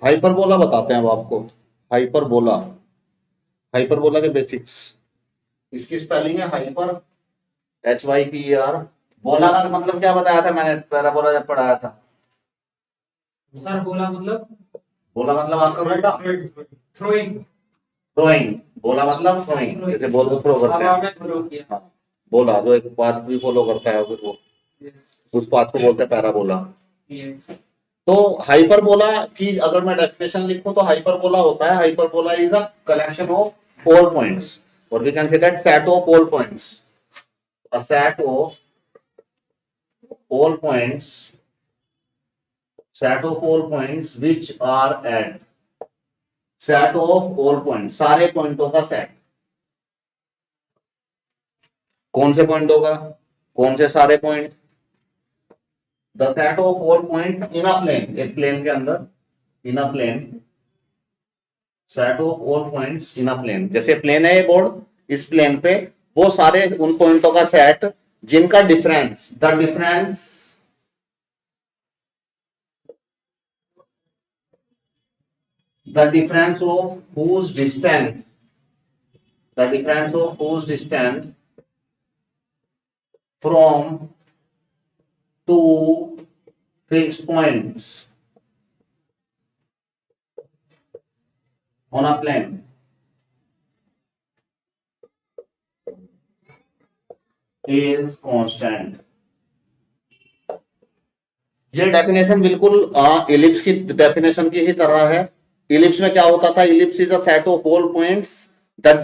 Hyperbola बताते हैं अब आपको। हाइपरबोला, हाइपरबोला के बेसिक्स। इसकी स्पेलिंग है हाइपर, HYPER। बोला का मतलब क्या बताया था मैंने पैराबोला जब पढ़ाया था? सर बोला मतलब? बोला मतलब आपका बेटा थ्रोइंग। थ्रोइंग। बोला मतलब थ्रोइंग, जैसे बॉल को थ्रो करते हवा में हैं। थ्रो किया। हाँ, बोला जो एक पाथ भी फॉलो करता है फिर वो, यस उस पाथ को बोलते हैं पैराबोला। यस। तो हाइपरबोला की अगर मैं डेफिनेशन लिखूं तो हाइपरबोला होता है, hyperbola is a collection of all points, और we can say that set of all points, a set of all points, set of all points which are at, set of all points, सारे पॉइंटों का set. कौन से पॉइंटों का, कौन से सारे point? The set of all point in a plane, एक plane के अंदर, in a plane, set of all points in a plane. जैसे प्लेन है ये बोर्ड, इस प्लेन पे वो सारे उन पॉइंटों का सेट जिनका difference, the difference, the difference of whose distance, the difference of whose distance from two fixed points on a plane is constant। ये डेफिनेशन बिल्कुल इलिप्स की डेफिनेशन की ही तरह है। इलिप्स में क्या होता था? Ellipse is a set of all points that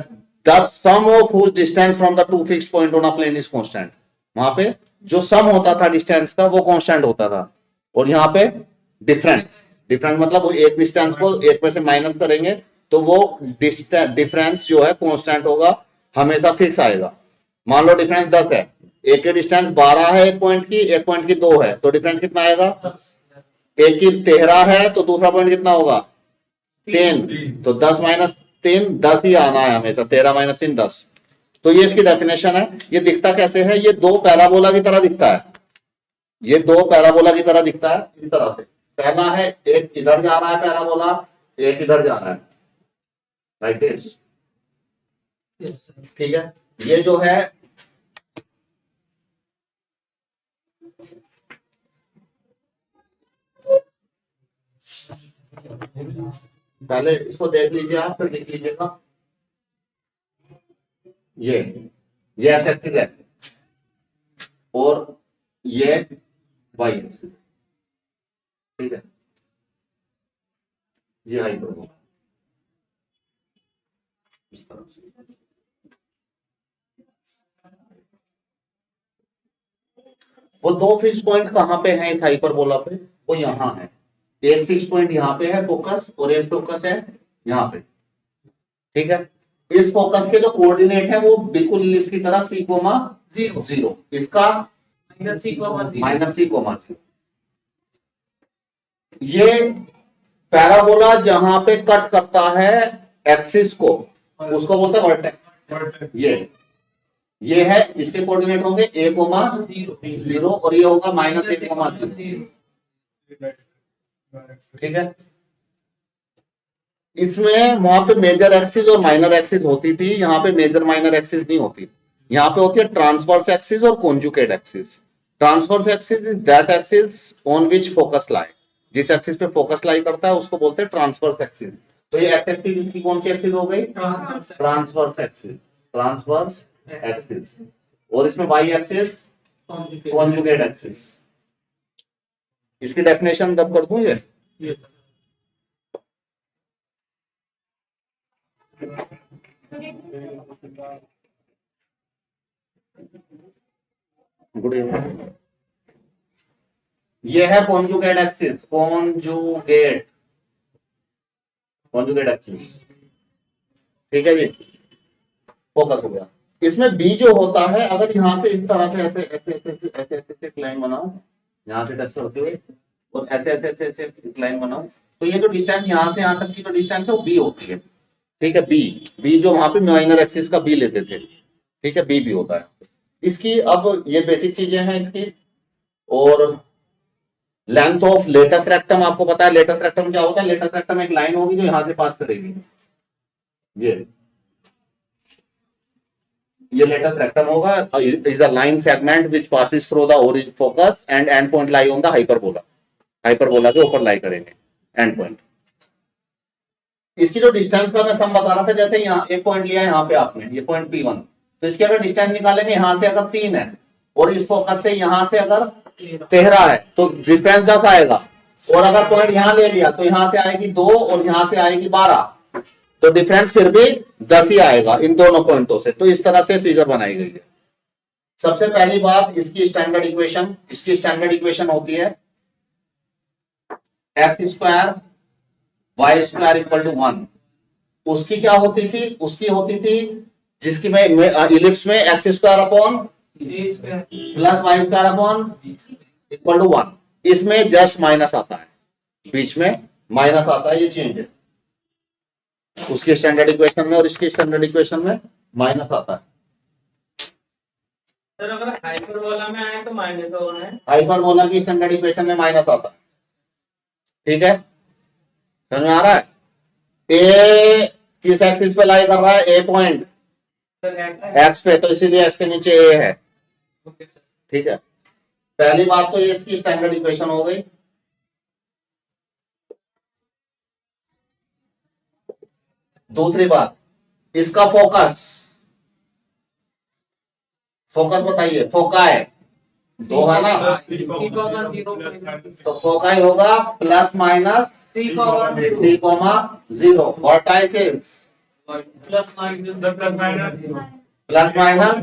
the sum of whose distance from the two fixed point on a plane is constant. वहां पे जो सम होता था डिस्टेंस का वो कांस्टेंट होता था, और यहाँ पे डिफरेंस, डिफरेंस मतलब एक डिस्टेंस को एक में से माइनस करेंगे तो वो डिफरेंस जो है कांस्टेंट होगा, हमेशा फिक्स आएगा। मान लो डिफरेंस 10 है, एक की डिस्टेंस 12 है, एक पॉइंट की, एक पॉइंट की 2 है, तो डिफरेंस कितना आएगा? एक की 13 है तो दूसरा पॉइंट कितना होगा? 3। तो 10 माइनस 3 10 ही आना है हमेशा, 13 माइनस 3 10। तो ये इसकी डेफिनेशन है। ये दिखता कैसे है? ये दो पैराबोला की तरह दिखता है, ये दो पैराबोला की तरह दिखता है इस तरह से। पहला है एक इधर जा रहा है पैराबोला, एक इधर जा रहा है, लाइक दिस। यस ठीक है, ये जो है पहले इसको देख लीजिए आप, फिर लिख लीजिएगा। ये एक्स एक्सिस है और ये वाई एक्सिस, ठीक है, ये हाइपरबोला इस तरह से। वो दो फिक्स पॉइंट कहां पे हैं इस हाइपरबोला पे? वो यहां है। एक फिक्स पॉइंट यहां पे है फोकस, और एक फोकस है यहां पे, ठीक है। इस फोकस के जो कोऑर्डिनेट है वो बिल्कुल इसकी तरह सी कोमा 0, इसका माइनस सी कोमा 0। ये पैराबोला जहां पे कट करता है एक्सिस को, उसको बोलते हैं वर्टेक्स। ये है, इसके कोऑर्डिनेट होंगे a कोमा 0 और ये होगा माइनस a कोमा 0, ठीक है। इसमें वहां पे मेजर एक्सिस और माइनर एक्सिस होती थी, यहाँ पे मेजर माइनर एक्सिस नहीं होती। यहाँ पे होती है ट्रांसवर्स एक्सिस और conjugate axis. Transverse axis is that axis on which focus lie, जिस एक्सिस पे फोकस लाई करता है उसको बोलते हैं ट्रांसवर्स एक्सिस। तो ये एक्स एक्सिस इसकी कौन सी एक्सिस हो गई? Transverse axis, transverse axis. और इसमें वाई एक्सिस कॉन्जुगेट एक्सिस। इसकी डेफिनेशन तब कर दूं ये? Good evening. ये है कॉन्जुगेट एक्सिस, कॉन्जुगेट एक्सिस, ठीक है जी। फोकस हो गया। इसमें बी जो होता है, अगर यहां से इस तरह से ऐसे ऐसे ऐसे ऐसे ऐसे ऐसे एक लाइन बनाओ, यहां से टच करते हुए, और ऐसे ऐसे ऐसे ऐसे एक लाइन बनाओ, तो ये जो डिस्टेंस यहां से यहां तक की जो डिस्टेंस है वो बी होती है, ठीक है। बी जो वहां पे माइनर एक्सिस का बी लेते थे, ठीक है, बी होता है इसकी। अब ये बेसिक चीजें हैं इसकी। और लेंथ ऑफ लेटस रेक्टम, आपको पता है लेटस रेक्टम क्या होता है? लेटस रेक्टम एक लाइन होगी जो यहां से पास करेगी, ये लेटस रेक्टम होगा, is a line segment which passes through the origin focus and and point lie on the hyperbola, hyperbola के ऊपर लाई करेंगे एंड पॉइंट। इसकी जो डिस्टेंस का मैं सम बता रहा था, जैसे यहाँ एक पॉइंट लिया यहाँ पे आपने, ये पॉइंट P1, तो इसकी अगर डिस्टेंस निकालेंगे यहां से अगर 3 है और इस फोकस से यहां से अगर 13 है तो डिफरेंस 10 आएगा, और अगर पॉइंट यहां ले लिया तो यहां से आएगी 2 और यहां से आएगी 12, तो डिफरेंस फिर भी 10 ही आएगा इन दोनों पॉइंटों से। तो इस तरह से फिगर बनाई गई है। सबसे पहली बात इसकी स्टैंडर्ड इक्वेशन, इसकी स्टैंडर्ड इक्वेशन होती है x square y square equal to 1। उसकी क्या होती थी? उसकी होती थी जिसकी मैं इलिप्स में x square upon plus y square upon equal to 1। इसमें जस्ट माइनस आता है, बीच में माइनस आता है, ये चेंज है उसकी स्टैंडर्ड इक्वेशन में और इसकी स्टैंडर्ड इक्वेशन में माइनस आता है। सर अगर हाइपरबोला में आए तो माइनस होना है, हाइपरबोला की स्टैंडर्ड इक्वेशन में माइनस आता है, ठीक है, समझ में आ रहा है? ए किस एक्सिस पे लाई कर रहा है? ए पॉइंट सर एक्स पे, तो इसीलिए एक्स के नीचे ए है, ओके सर। ठीक है। पहली बात तो ये इसकी स्टैंडर्ड इक्वेशन हो गई। दूसरी बात, इसका फोकस, फोकस बताइए, फोकाई दो है ना, तो फोकाई होगा plus minus C comma 0, vertices plus minus plus minus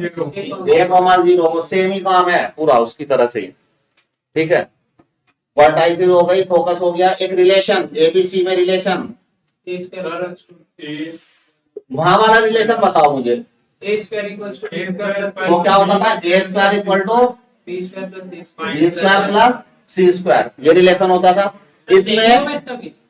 A,0, वो सेम ही काम है पूरा उसकी तरह से ही, ठीक है। वर्टाइसिस हो गई, फोकस हो गया। एक रिलेशन एबीसी में रिलेशन, वहां वाला रिलेशन बताओ मुझे, A square equals to A वो क्या होता था? A square equal to B square plus C B square plus C square, ये रिलेशन होता था। इसमें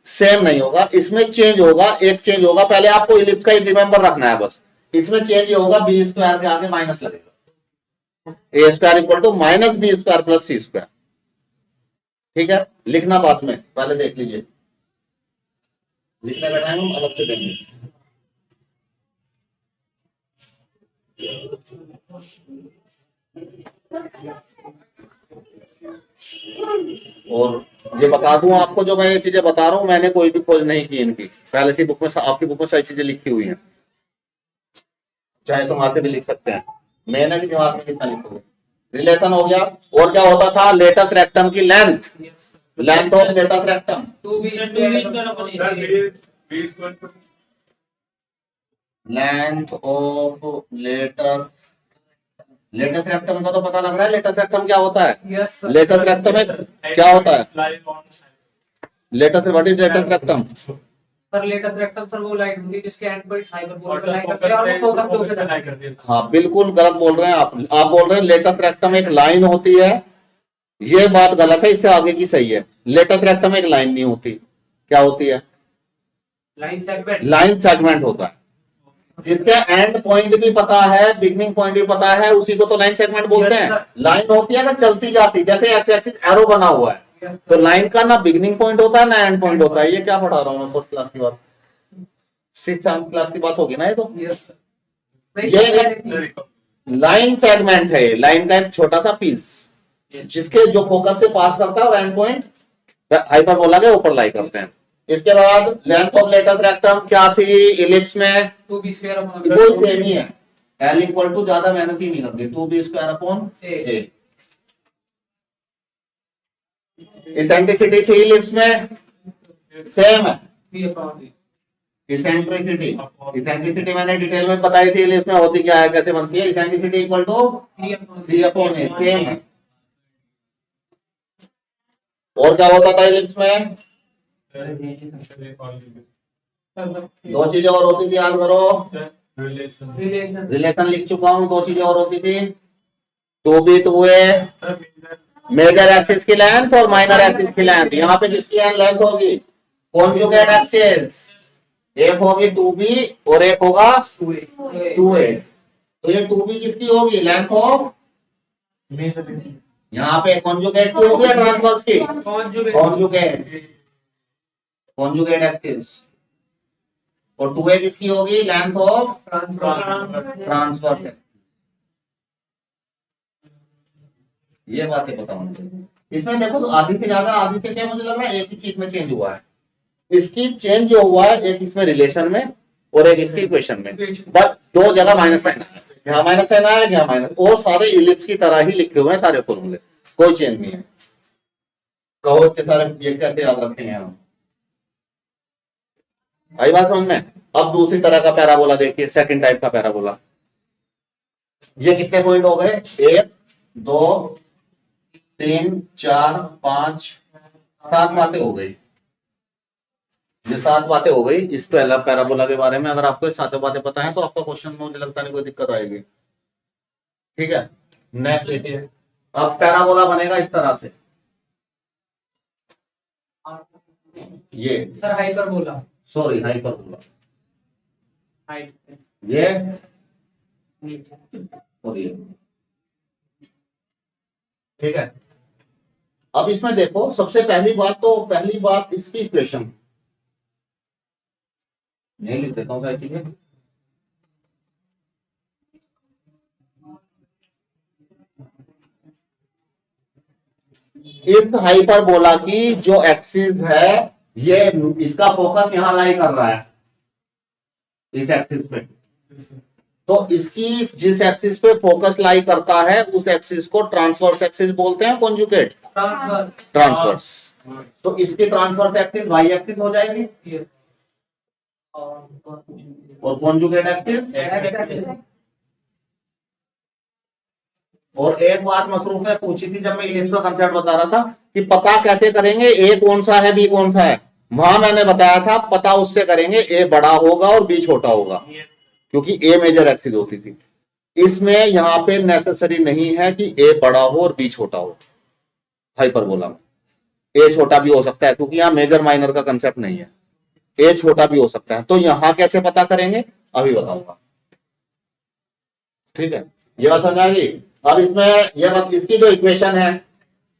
सेम नहीं होगा, इसमें चेंज होगा, एक चेंज होगा, पहले आपको इलिप्स का ही रिमेंबर रखना है बस। इसमें चेंज होगा, बी स्क्वायर के आगे माइनस लगेगा, A square equal to minus B square plus C square, ठीक है। लिखना बाद में, पहले देख लीजिए, लिखने का टाइम हम अलग से देंगे। और ये बता दूं आपको, जो मैं ये चीजें बता रहा हूं मैंने कोई भी खोज नहीं की इनकी, पहले से बुक में, आपकी बुक में सारी चीजें लिखी हुई हैं, चाहे तुम वहां से भी लिख सकते हैं, मैंने भी दिमाग में कितना लिखोगे। रिलेशन हो गया। और क्या होता था? लेटस रेक्टम की length, length of latus rectum, 2B length of latus, latus rectum का तो पता लग रहा है, लेटस रेक्टम क्या होता है? Yes sir. लेटस रेक्टम में क्या होता है? Latus, what is latus rectum? Sir latest rectum sir वो लाइन होती है जिसके एंड पॉइंट्स हाइपरबोला पे लाई करते हैं और वो फोकस पे होते हैं। हाँ बिल्कुल गलत बोल रहे हैं आप बोल रहे हैं लेटस रेक्टम एक लाइन होती है, ये बात गलत है, इससे आगे की सही है। लेटस रेक्टम एक लाइन नहीं होती, क्या होती है? लाइन सेगमेंट, लाइन सेगमेंट होता है, जिसके एंड पॉइंट भी पता है, बिगनिंग पॉइंट भी पता है, उसी को तो लाइन सेगमेंट बोलते हैं। लाइन होती है ना चलती जाती, जैसे एक्स एक्सिस एरो बना हुआ है, तो लाइन का ना बिगनिंग पॉइंट होता है ना एंड पॉइंट होता है। ये क्या पढ़ा रहा हूँ मैं, फोर्थ क्लास की बात, सिक्स क्लास की बात होगी ना ये तो। ये लाइन सेगमेंट है, लाइन का एक छोटा सा पीस, जिसके जो फोकस से पास करता है और एंड पॉइंट हाइपरबोला के ऊपर लाई करते हैं। इसके बाद लेंथ ऑफ लेटस रेक्टम क्या थी इलिप्स में? 2B स्क्वायर अपॉन वो सेम ही है, L इक्वल टू, ज्यादा मेहनत ही नहीं करती, 2B square upon A। Eccentricity थी इलिप्स में, सेम है। B upon B। Eccentricity, eccentricity मैंने डिटेल में बताई थी इलिप्स में होती क्या है, कैसे बनती है। Eccentricity equal to C upon A, same है। और क्या होता था इलिप्स में? दो चीजें और होती थी, याद करो, रिलेशन लिख चुका हूं, दो चीजें और होती थी, 2B 2A, मेजर एक्सिस की लेंथ और माइनर एक्सिस की लेंथ। यहाँ पे किसकी लेंथ होगी? कॉन्जुगेट एक्सिस, एक होगी 2B और एक होगा 2A। तो ये 2B किसकी होगी? लेंथ ऑफ यहाँ पे कॉन्जुगेट की होगी या ट्रांसवर्स की? Conjugate conjugate axis. और 2a किसकी होगी? लेंथ ऑफ ट्रांसवर्स है। ये बातें बताओ मुझे। इसमें देखो तो आधी से ज्यादा, आधी से क्या मुझे लग रहा है एक ही चीज में चेंज हुआ है। इसकी चेंज जो हुआ है एक इसमें रिलेशन में और एक इसकी इक्वेशन में, बस दो जगह माइनस साइन आया, यहाँ माइनस साइन आया, यहाँ माइनस, और सारे इलिप्स की तरह ही लिखे हुए हैं सारे फॉर्मूले, कोई चेंज नहीं है। कहो इतने सारे ये कैसे याद रखेंगे हम? आई बात समझ में? अब दूसरी तरह का पैराबोला देखिए, सेकंड टाइप का पैराबोला। ये कितने पॉइंट हो गए? 1 2 3 4 5 7 बातें हो गई। ये 7 बातें हो गई इस पहला पैराबोला के बारे में। अगर आपको ये 7 बातें पता है तो आपका क्वेश्चन में मुझे लगता नहीं कोई दिक्कत आएगी। ठीक है, नेक्स्ट देखिए। अब पैराबोला बनेगा इस तरह से, ये sir hyperbola, sorry hyperbola, height ये नीचे। और ये, ठीक है। अब इसमें देखो सबसे पहली बात इसकी इक्वेशन नहीं लिख देता हूं सारी चीजें। इस हाइपरबोला की जो एक्सिस है, ये इसका फोकस यहां लाई कर रहा है इस एक्सिस पे। तो इसकी जिस एक्सिस पे फोकस लाई करता है उस एक्सिस को ट्रांसवर्स एक्सिस बोलते हैं, कॉन्जुगेट ट्रांसवर्स। तो इसकी ट्रांसवर्स एक्सिस वाई एक्सिस हो जाएगी यस, और कॉन्जुगेट एक्सिस। और एक बात मसरूफ ने पूछी थी जब मैं इलिप्स का कंसेप्ट बता रहा था कि पता कैसे करेंगे ए कौन सा है बी कौन सा है। वहां मैंने बताया था पता उससे करेंगे ए बड़ा होगा और बी छोटा होगा, क्योंकि ए मेजर एक्सिस होती थी। इसमें यहां पे नेसेसरी नहीं है कि ए बड़ा हो और बी छोटा हो। हाइपरबोला में ए छोटा भी हो सकता है, क्योंकि यहां मेजर माइनर का कंसेप्ट नहीं है। ए छोटा भी हो सकता है। तो यहां कैसे पता करेंगे अभी बताऊंगा। ठीक है, ये बात समझ आ गई। अब इसमें इसकी जो इक्वेशन है,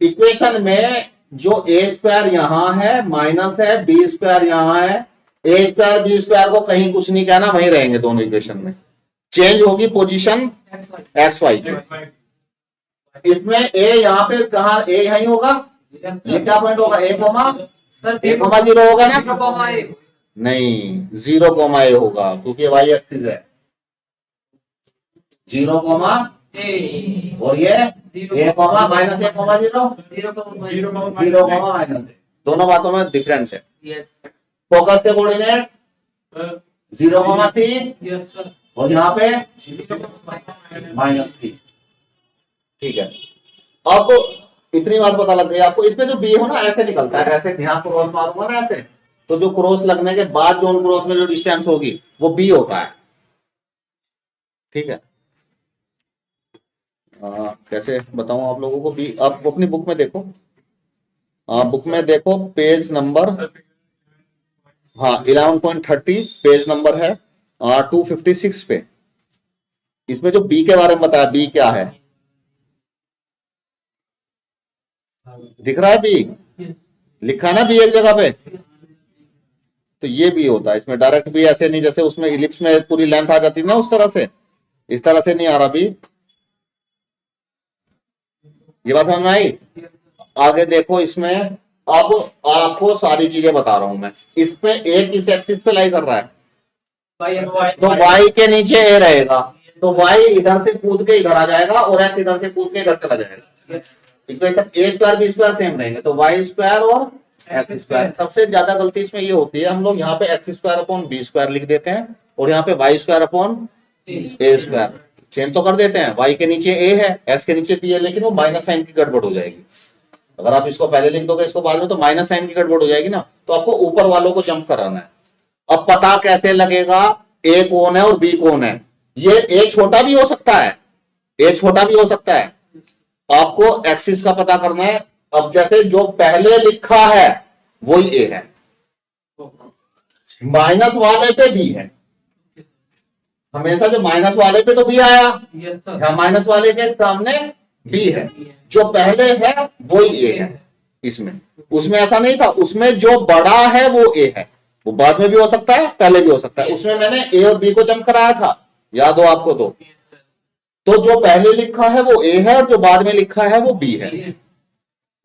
इक्वेशन में जो ए स्क्वायर यहां है माइनस है, बी स्क्वायर यहां है। ए स्क्वायर बी स्क्वायर को कहीं कुछ नहीं कहना, वहीं रहेंगे दोनों इक्वेशन में। चेंज होगी पोजीशन एक्स वाई। इसमें ए यहां पे कहा, ए यहीं होगा, ये क्या पॉइंट होगा? ए कोमा 0 होगा ना? नहीं, 0 कोमा ए होगा, क्योंकि वाई एक्सिस है। 0 कोमा और ये a comma minus a comma 0, 0 comma minus a, दोनों बातों में डिफरेंस है। फोकस के coordinate 0 comma c, yes sir, और यहाँ पे माइनस सी। ठीक है, अब इतनी बात पता लग गई आपको। इसमें जो बी हो ना ऐसे निकलता है, ऐसे यहाँ क्रॉस मारूंगा ना ऐसे, तो जो क्रॉस लगने के बाद जो उन क्रॉस में जो डिस्टेंस होगी वो बी होता है। ठीक है, कैसे बताऊं आप लोगों को बी? आप अपनी बुक में देखो, बुक में देखो पेज नंबर, हाँ 11.30 पेज नंबर है 256 पे। इसमें जो बी के बारे में बताया, बी क्या है दिख रहा है? बी लिखा है ना, बी एक जगह पे, तो ये बी होता है। इसमें डायरेक्ट बी ऐसे नहीं, जैसे उसमें इलिप्स में पूरी लेंथ आ जाती है ना, उस तरह से इस तरह से नहीं आ रहा बी। ये बात समझ में आई? आगे देखो इसमें, अब आपको सारी चीजें बता रहा हूं मैं। इसमें ए किस एक्सिस पे लाई कर रहा है? तो वाई के नीचे ए रहेगा, तो वाई इधर से कूद के इधर आ जाएगा और एक्स इधर से कूद के इधर चला जाएगा। इक्वेशन ए स्क्वायर बी स्क्वायर सेम रहेंगे, तो वाई स्क्वायर और एक्स स्क्वायर। सबसे ज्यादा गलती इसमें ये होती है, हम लोग यहाँ पे x square upon b square लिख देते हैं और यहाँ पे y square upon a square change तो कर देते हैं। वाई के नीचे ए है, एक्स के नीचे बी है, लेकिन वो माइनस साइन की गड़बड़ हो जाएगी। अगर आप इसको पहले लिख दोगे इसको बाद में, तो माइनस साइन की गड़बड़ हो जाएगी ना। तो आपको ऊपर वालों को जंप कराना है। अब पता कैसे लगेगा ए कौन है और बी कौन है? ये ए छोटा भी हो सकता है, ए छोटा भी हो सकता है। आपको एक्सिस का पता करना है। अब जैसे जो पहले लिखा है वही ए है, माइनस वाले पे बी है। हमेशा जो माइनस वाले पे तो बी आया, यस सर, यहां माइनस वाले के सामने बी है, जो पहले है वो ही ए है इसमें। उसमें ऐसा नहीं था, उसमें जो बड़ा है वो ए है, वो बाद में भी हो सकता है पहले भी हो सकता है। उसमें मैंने ए और बी को जम कराया था, याद हो आपको तो जो पहले लिखा है वो ए है और जो बाद में लिखा है वो बी है।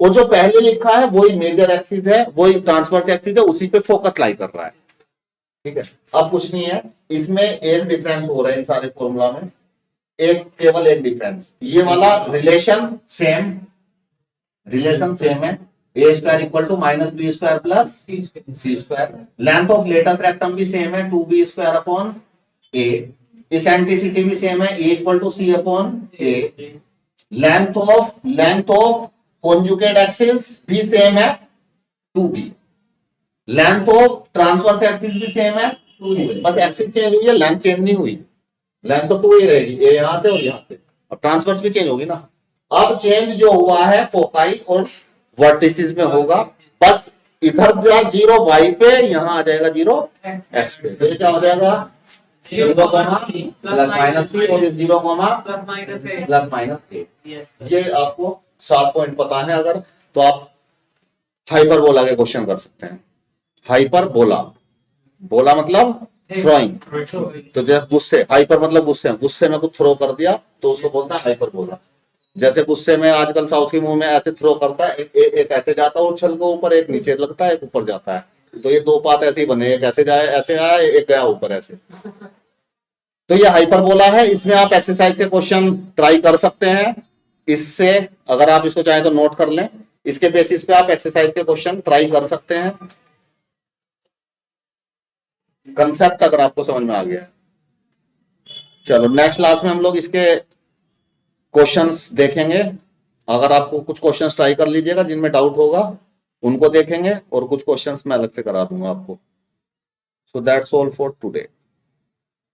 और जो पहले लिखा है वही मेजर एक्सिस है, वही ट्रांसवर्स एक्सिस है, उसी पे फोकस लाई कर रहा है। ठीक है, अब कुछ नहीं है इसमें, एक डिफरेंस हो रहा है इन सारे फॉर्मूला में, केवल एक डिफरेंस, ये वाला रिलेशन सेम है, A square equal to minus B square plus C square. Length of latus rectum भी सेम है, 2b square upon A. Eccentricity भी सेम है, A equal to C upon A. Length of conjugate axis भी same है 2b। Length of transverse axis भी same है 2a, बस axis change हुई है, लेंथ चेंज नहीं हुई, लेंथ तो 2 ही रहेगी, ए यहां से और यहां से, अब ट्रांसवर्स भी चेंज होगी ना। अब चेंज जो हुआ है फोकाई और वर्टिसेस में होगा, बस इधर जा 0 y पे, यहां आ जाएगा 0 x पे, तो ये क्या हो जाएगा 0, प्लस माइनस सी, और 0, प्लस माइनस ए। ये आपको 7 पॉइंट पता है अगर, तो आप हाइपरबोला के क्वेश्चन कर सकते हैं। हाइपरबोला, बोला मतलब थ्रोइंग, तो जैसे गुस्से, हाइपर मतलब गुस्से में कुछ थ्रो कर दिया तो उसको बोलता है हाइपरबोला। जैसे गुस्से में आजकल साउथ के मुंह में ऐसे थ्रो करता है, एक ऐसे जाता है उछल को ऊपर, एक नीचे लगता है, एक ऊपर जाता है, तो ये दो पात ऐसे ही बने, एक ऐसे जाए ऐसे आया, एक गया ऊपर ऐसे, तो ये हाइपरबोला है। इसमें आप एक्सरसाइज के क्वेश्चन ट्राई कर सकते हैं, इससे अगर आप इसको चाहें तो नोट कर लें, इसके बेसिस पे आप एक्सरसाइज के क्वेश्चन ट्राई कर सकते हैं। कंसेप्ट अगर आपको समझ में आ गया है, चलो नेक्स्ट क्लास में हम लोग इसके क्वेश्चंस देखेंगे। अगर आपको कुछ क्वेश्चंस ट्राई कर लीजिएगा, जिनमें डाउट होगा उनको देखेंगे, और कुछ क्वेश्चंस मैं अलग से करा दूंगा आपको। So that's all for today.